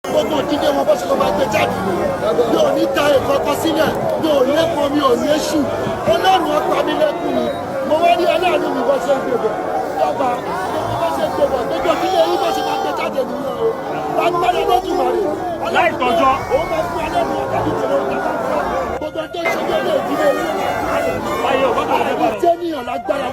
gbogbo òdìdé wọn bó ṣe kọ́ máa gbé jáde mi ò ní da ìkọ̀kọ̀ sílẹ̀ mi ò lẹ́kọ̀ọ́ mi ò léṣù ọlọ́run ọ̀pá mi lẹ́kùn mi mo wá ní aláàánú mi bó ṣe ń gbèbọ̀ lọ́ba bó ṣe ń gbèbọ̀ gbogbo òdìdé yìí bó ṣe máa gbé jáde nìyẹn o lágbára lójúmọ̀rẹ́ láì tọ́jọ́ òun máa fún ọlọ́run ọ̀pá mi tẹ̀lé gbogbo tó ṣe lórí ìdílé ayé ò gbọ́dọ̀ lè balẹ̀. tẹ́niyàn lágbára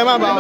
ẹ má bàa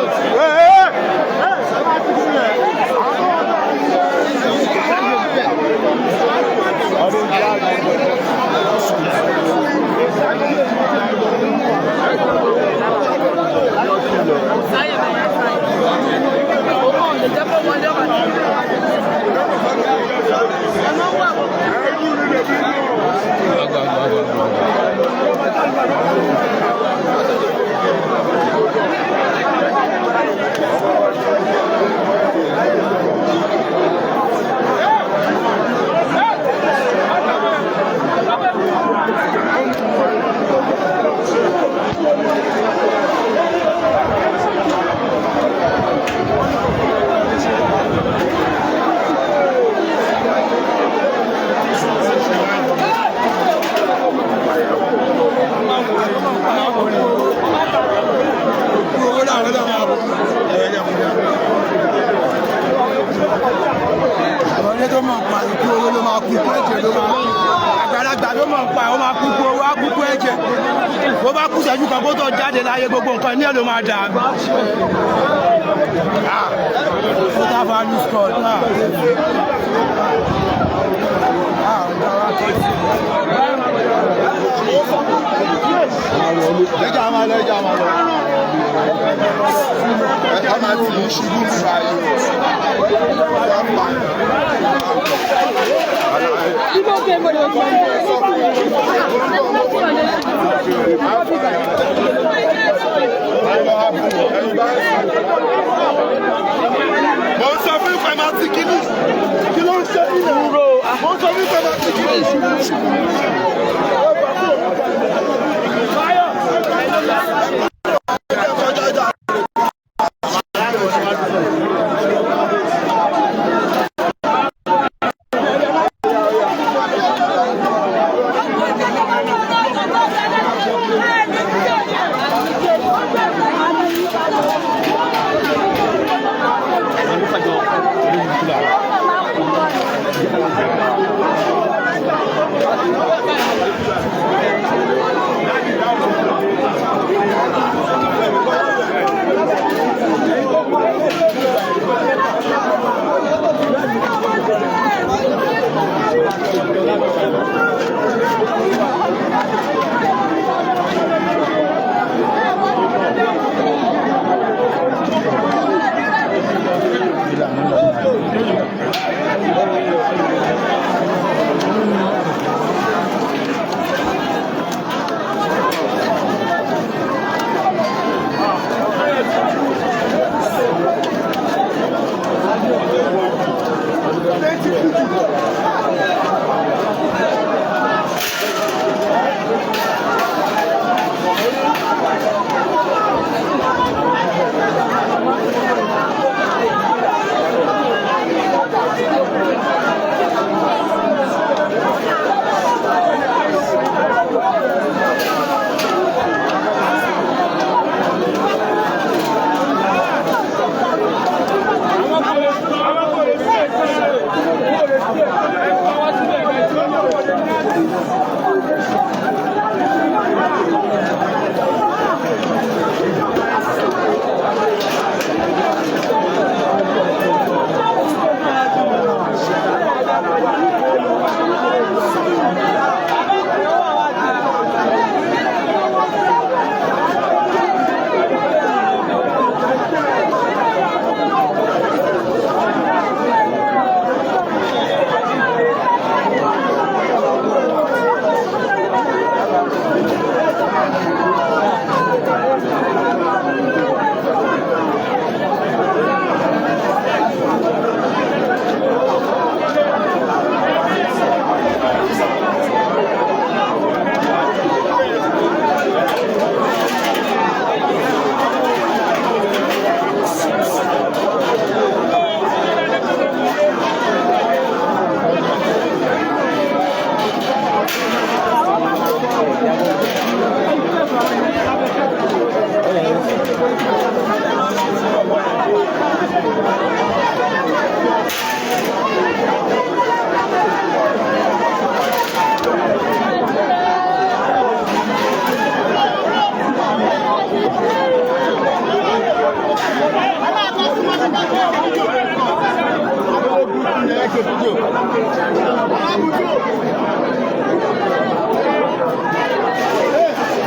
àgbàlagbà ló mọ̀ pa ó máa kúkú owó á kúkú ẹ̀jẹ̀ bó bá kú ṣẹ́jú kan kó tó jáde láyé gbogbo nǹkan ní ẹ̀ ló máa dà total value score lẹ́jà máa lọ ẹ̀ka máa ti ní ṣubú nípa yìí. Mo sọ fún ìpè máa ti kíní kí ló ń ṣe nínú ro. Mo sọ fún ìpè máa ti kíní ṣubú.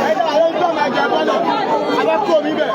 Ẹ dá àwọn gbọ́n máa jẹ bọ́lọ̀. Àwọn kò mí bẹ̀.